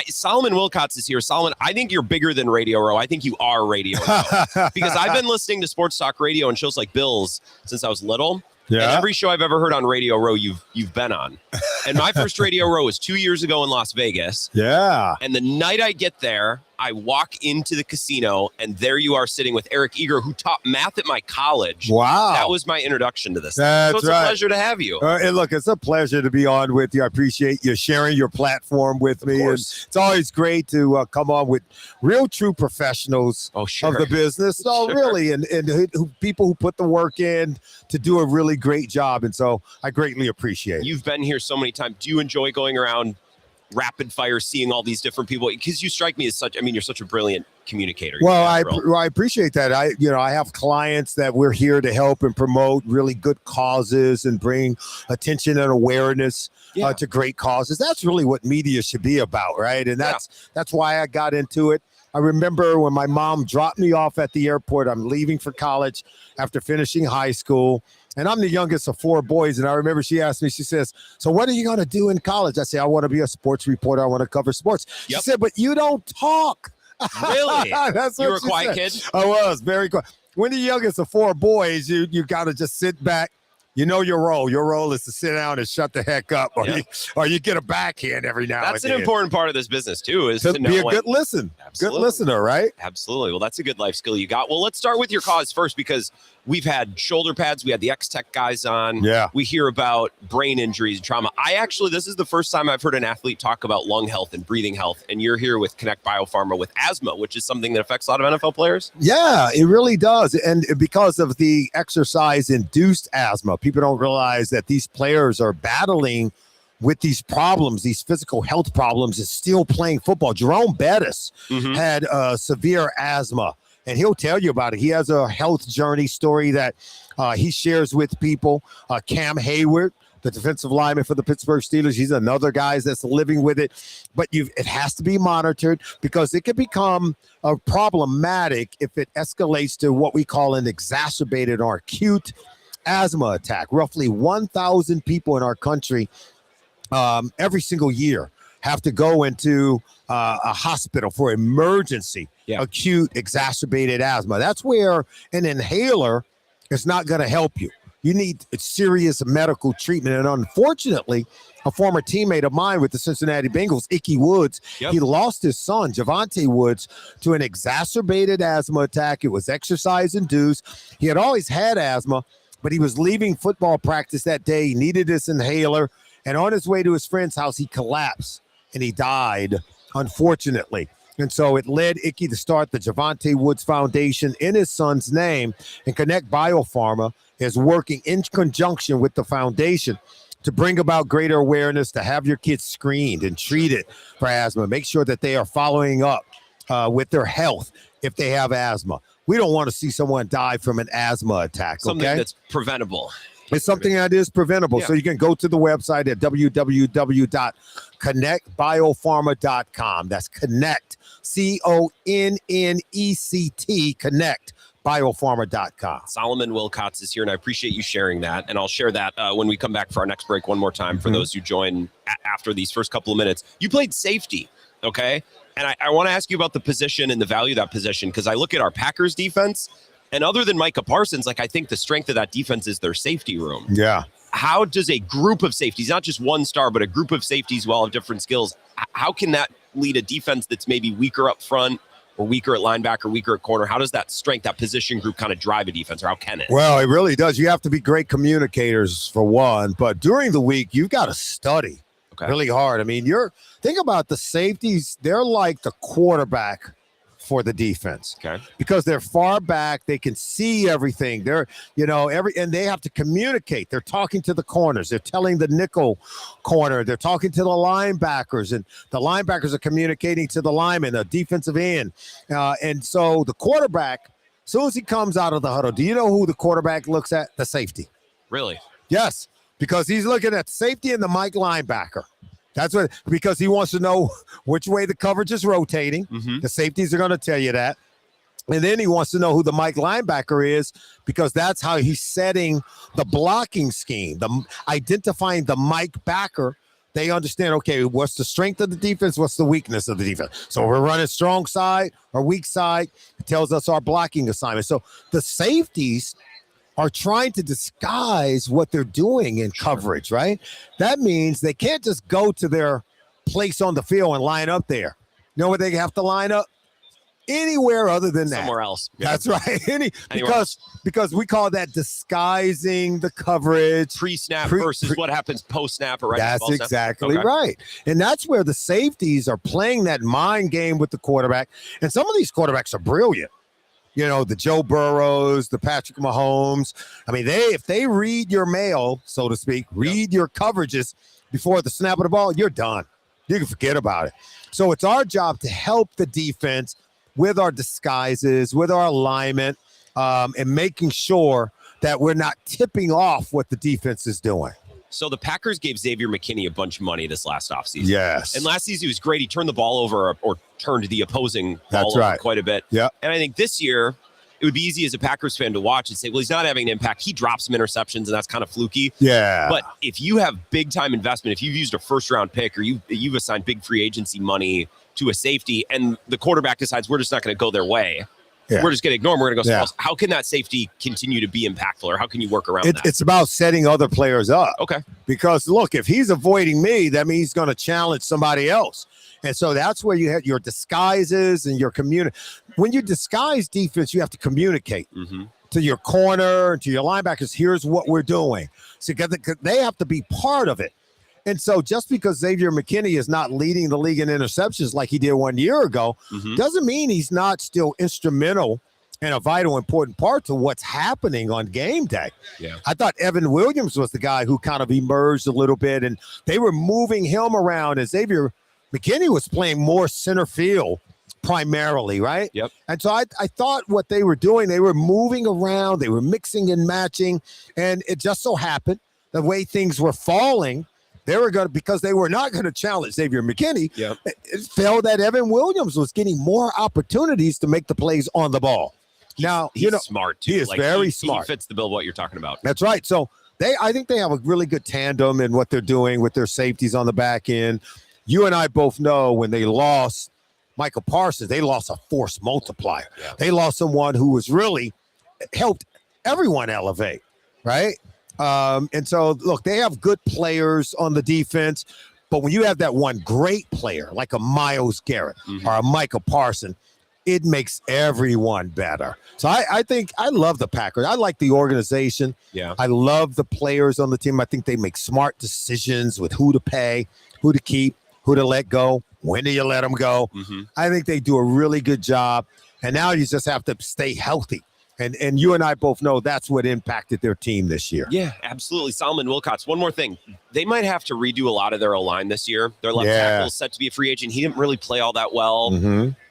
Solomon Wilcots is here. Solomon, I think you're bigger than Radio Row. I think you are Radio Row. Because I've been listening to sports talk radio and shows like Bill's since I was little. Yeah. And every show I've ever heard on Radio Row, you've been on. And my first Radio Row was 2 years ago in Las Vegas. Yeah. And the night I get there, I walk into the casino, and there you are sitting with Eric Eager, who taught math at my college. Wow. That was my introduction to this. That's so it's right. a pleasure to have you. And look, it's a pleasure to be on with you. I appreciate you sharing your platform with me. And it's always great to come on with real, true professionals of the business. So really, and people who put the work in to do a really great job. And so I greatly appreciate it. You've been here so many times. Do you enjoy going around rapid fire, seeing all these different people? Because you strike me as you're such a brilliant communicator. Well, I appreciate that. I have clients that we're here to help and promote really good causes and bring attention and awareness to great causes. That's really what media should be about, right? And that's why I got into it. I remember when my mom dropped me off at the airport. I'm leaving for college after finishing high school. And I'm the youngest of 4 boys. And I remember she asked me, she says, so what are you going to do in college? I say, I want to be a sports reporter. I want to cover sports. She said, but you don't talk. Really? That's what you were a quiet kid? I was very quiet. When the youngest of 4 boys, you got to just sit back. You know your role. Your role is to sit down and shut the heck up, or you get a backhand every now and then. That's an important part of this business, too, is to know be a good good listener, right? Absolutely. Well, that's a good life skill you got. Well, let's start with your cause first, because we've had shoulder pads. We had the X-Tech guys on. Yeah. We hear about brain injuries and trauma. This is the first time I've heard an athlete talk about lung health and breathing health, and you're here with Connect Biopharma with asthma, which is something that affects a lot of NFL players. Yeah, it really does. And because of the exercise-induced asthma, people don't realize that these players are battling with these problems, these physical health problems, is still playing football. Jerome Bettis had severe asthma, and he'll tell you about it. He has a health journey story that he shares with people. Cam Hayward, the defensive lineman for the Pittsburgh Steelers, he's another guy that's living with it. But it has to be monitored, because it can become problematic if it escalates to what we call an exacerbated or acute asthma attack. Roughly 1,000 people in our country every single year have to go into a hospital for emergency acute exacerbated asthma. That's where an inhaler is not going to help you. You need serious medical treatment. And unfortunately, a former teammate of mine with the Cincinnati Bengals, Ickey Woods, he lost his son, Javonte Woods, to an exacerbated asthma attack. It was exercise-induced. He had always had asthma, but he was leaving football practice that day. He needed this inhaler. And on his way to his friend's house, he collapsed and he died, unfortunately. And so it led Ickey to start the Javonte Woods Foundation in his son's name. And Connect Biopharma is working in conjunction with the foundation to bring about greater awareness, to have your kids screened and treated for asthma. Make sure that they are following up with their health if they have asthma. We don't want to see someone die from an asthma attack. Something that's preventable. It's something that is preventable. So you can go to the website at www.connectbiopharma.com. That's Connect, CONNECT, Connect. Biopharma.com. Solomon Wilcots is here, and I appreciate you sharing that. And I'll share that when we come back for our next break one more time for those who join after these first couple of minutes. You played safety, okay? And I want to ask you about the position and the value of that position, because I look at our Packers defense, and other than Micah Parsons, I think the strength of that defense is their safety room. Yeah. How does a group of safeties, not just one star, but a group of safeties who all have different skills, how can that lead a defense that's maybe weaker up front, or weaker at linebacker, weaker at corner? How does that strength, that position group kind of drive a defense, or how can it? Well, it really does. You have to be great communicators for one, but during the week, you've got to study really hard. I mean, think about the safeties. They're like the quarterback for the defense, because they're far back. They can see everything. They're, and they have to communicate. They're talking to the corners. They're telling the nickel corner. They're talking to the linebackers, and the linebackers are communicating to the lineman, the defensive end. And so the quarterback, as soon as he comes out of the huddle, do you know who the quarterback looks at? The safety. Really? Yes, because he's looking at safety and the Mike linebacker. That's because he wants to know which way the coverage is rotating. The safeties are going to tell you that. And then he wants to know who the Mike linebacker is, because that's how he's setting the blocking scheme, identifying the Mike backer They understand, okay, what's the strength of the defense? What's the weakness of the defense? So we're running strong side or weak side. It tells us our blocking assignment. So the safeties are trying to disguise what they're doing in coverage, right? That means they can't just go to their place on the field and line up there. You know where they have to line up? Anywhere other than that. Somewhere else. Yeah. That's right. Else. Because we call that disguising the coverage. Pre-snap versus what happens post-snap or right. That's exactly right. And that's where the safeties are playing that mind game with the quarterback. And some of these quarterbacks are brilliant. You know, the Joe Burrows, the Patrick Mahomes. I mean, if they read your mail, so to speak, read your coverages before the snap of the ball, you're done. You can forget about it. So it's our job to help the defense with our disguises, with our alignment, and making sure that we're not tipping off what the defense is doing. So the Packers gave Xavier McKinney a bunch of money this last offseason. Yes. And last season he was great. He turned the ball over or turned the opposing ball over quite a bit. Yeah. And I think this year it would be easy as a Packers fan to watch and say, well, he's not having an impact. He drops some interceptions, and that's kind of fluky. Yeah. But if you have big-time investment, if you've used a first-round pick or you've assigned big free agency money to a safety and the quarterback decides we're just not going to go their way, we're just going to ignore him, we're going to go somewhere else. How can that safety continue to be impactful, or how can you work around that? It's about setting other players up. Okay. Because, look, if he's avoiding me, that means he's going to challenge somebody else. And so that's where you have your disguises and your community. When you disguise defense, you have to communicate to your corner, to your linebackers, here's what we're doing. So they have to be part of it. And so just because Xavier McKinney is not leading the league in interceptions like he did 1 year ago, doesn't mean he's not still instrumental and a vital, important part to what's happening on game day. Yeah. I thought Evan Williams was the guy who kind of emerged a little bit, and they were moving him around, and Xavier McKinney was playing more center field primarily, right? Yep. And so I thought what they were doing, they were moving around, they were mixing and matching, and it just so happened the way things were falling, they were going to, because they were not going to challenge Xavier McKinney. Yep. It felt that Evan Williams was getting more opportunities to make the plays on the ball. He's smart too. He is very smart. He fits the bill of what you're talking about. That's right. So I think they have a really good tandem in what they're doing with their safeties on the back end. You and I both know when they lost Michael Parsons, they lost a force multiplier. Yeah. They lost someone who was really helped everyone elevate, right? And so, look, they have good players on the defense, but when you have that one great player like a Myles Garrett or a Michael Parsons, it makes everyone better. So I think I love the Packers. I like the organization. Yeah. I love the players on the team. I think they make smart decisions with who to pay, who to keep, who to let go, when do you let them go. I think they do a really good job. And now you just have to stay healthy. And you and I both know that's what impacted their team this year. Yeah, absolutely. Solomon Wilcots. One more thing. They might have to redo a lot of their O-line this year. Their left tackle is set to be a free agent. He didn't really play all that well.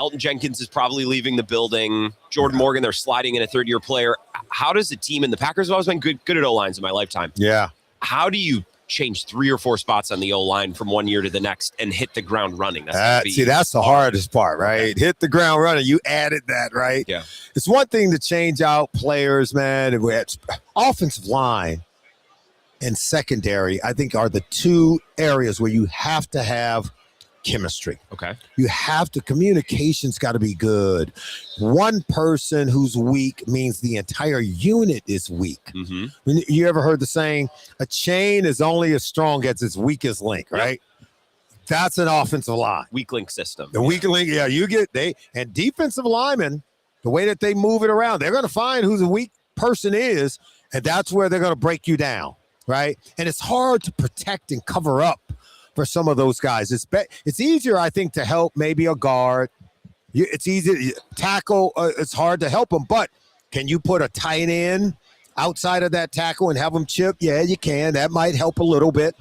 Elton Jenkins is probably leaving the building. Jordan Morgan, they're sliding in a third-year player. How does a team, and the Packers have always been good at O-lines in my lifetime. Yeah. How do you change 3 or 4 spots on the O-line from 1 year to the next and hit the ground running? That's the hardest part, right? Okay. Hit the ground running. You added that, right? Yeah. It's one thing to change out players, man. Offensive line and secondary, I think, are the 2 areas where you have to have chemistry. Okay. You have to, communication's got to be good. One person who's weak means the entire unit is weak. You ever heard the saying, a chain is only as strong as its weakest link, right? That's an offensive line. Weak link system. The weak link, and defensive linemen, the way that they move it around, they're going to find who the weak person is, and that's where they're going to break you down, right? And it's hard to protect and cover up for some of those guys. It's easier, I think, to help maybe a guard. It's easy to tackle. It's hard to help them, but can you put a tight end outside of that tackle and have them chip? Yeah, you can. That might help a little bit.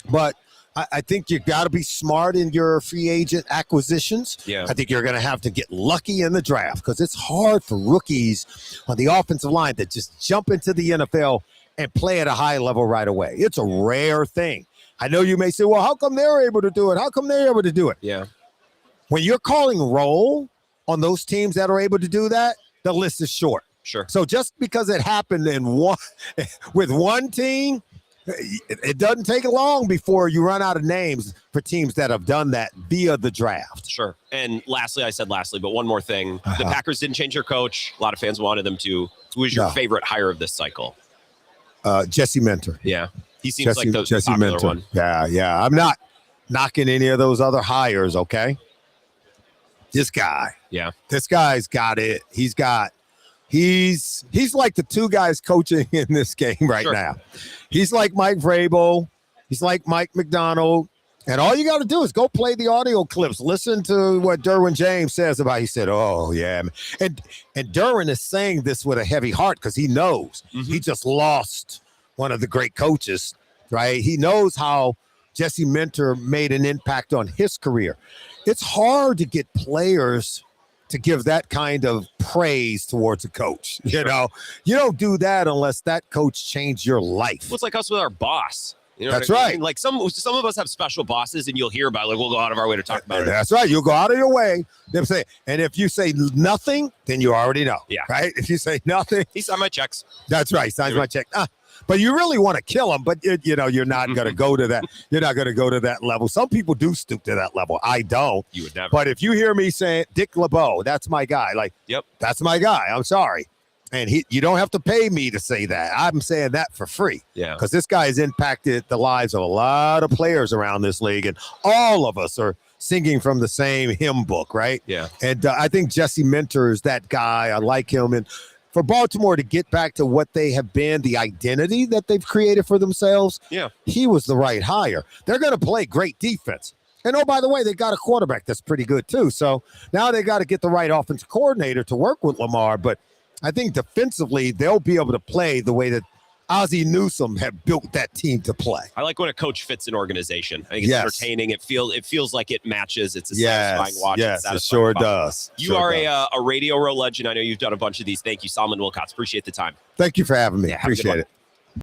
But I think you got to be smart in your free agent acquisitions. Yeah. I think you're going to have to get lucky in the draft because it's hard for rookies on the offensive line to just jump into the NFL and play at a high level right away. It's a rare thing. I know you may say, well, how come they're able to do it? How come they're able to do it? Yeah. When you're calling roll on those teams that are able to do that, the list is short. Sure. So just because it happened with one team It doesn't take long before you run out of names for teams that have done that via the draft. Sure. And lastly, I said lastly, but one more thing. The Packers didn't change their coach. A lot of fans wanted them to. Who was your favorite hire of this cycle? Jesse Minter. Yeah. He seems like the Jesse popular Minter. one. Yeah. I'm not knocking any of those other hires, okay? This guy. Yeah. This guy's got it. He's like the two guys coaching in this game right now. He's like Mike Vrabel. He's like Mike McDonald. And all you got to do is go play the audio clips. Listen to what Derwin James says about. He said, "Oh yeah," and Derwin is saying this with a heavy heart because he knows he just lost one of the great coaches. Right? He knows how Jesse Minter made an impact on his career. It's hard to get players to give that kind of praise towards a coach. You know, you don't do that unless that coach changed your life. Well, it's like us with our boss. You know That's what I mean? right. Like some of us have special bosses, and you'll hear about it. Like we'll go out of our way to talk about it. That's right. You'll go out of your way. They'll say, and if you say nothing, then you already know. Yeah. Right. If you say nothing, He signed my checks. that's right. Signs my check. But you really want to kill him. But you're not going to go to that. You're not going to go to that level. Some people do stoop to that level. I don't. You would never. But if you hear me saying Dick LeBeau, that's my guy. Like, Yep. that's my guy. I'm sorry. And you don't have to pay me to say that. I'm saying that for free. Yeah. Because this guy has impacted the lives of a lot of players around this league. And all of us are singing from the same hymn book, right? Yeah. And I think Jesse Minter is that guy. I like him. And for Baltimore to get back to what they have been, the identity that they've created for themselves, he was the right hire. They're going to play great defense. And, oh, by the way, they got a quarterback that's pretty good, too. So now they got to get the right offensive coordinator to work with Lamar. But I think defensively, they'll be able to play the way that Ozzie Newsome had built that team to play. I like when a coach fits an organization. I think it's entertaining. It feels like it matches. It's a satisfying watch. Yes, it sure does. You are a Radio Row legend. I know you've done a bunch of these. Thank you, Solomon Wilcots. Appreciate the time. Thank you for having me. Yeah, have a good Appreciate one. it.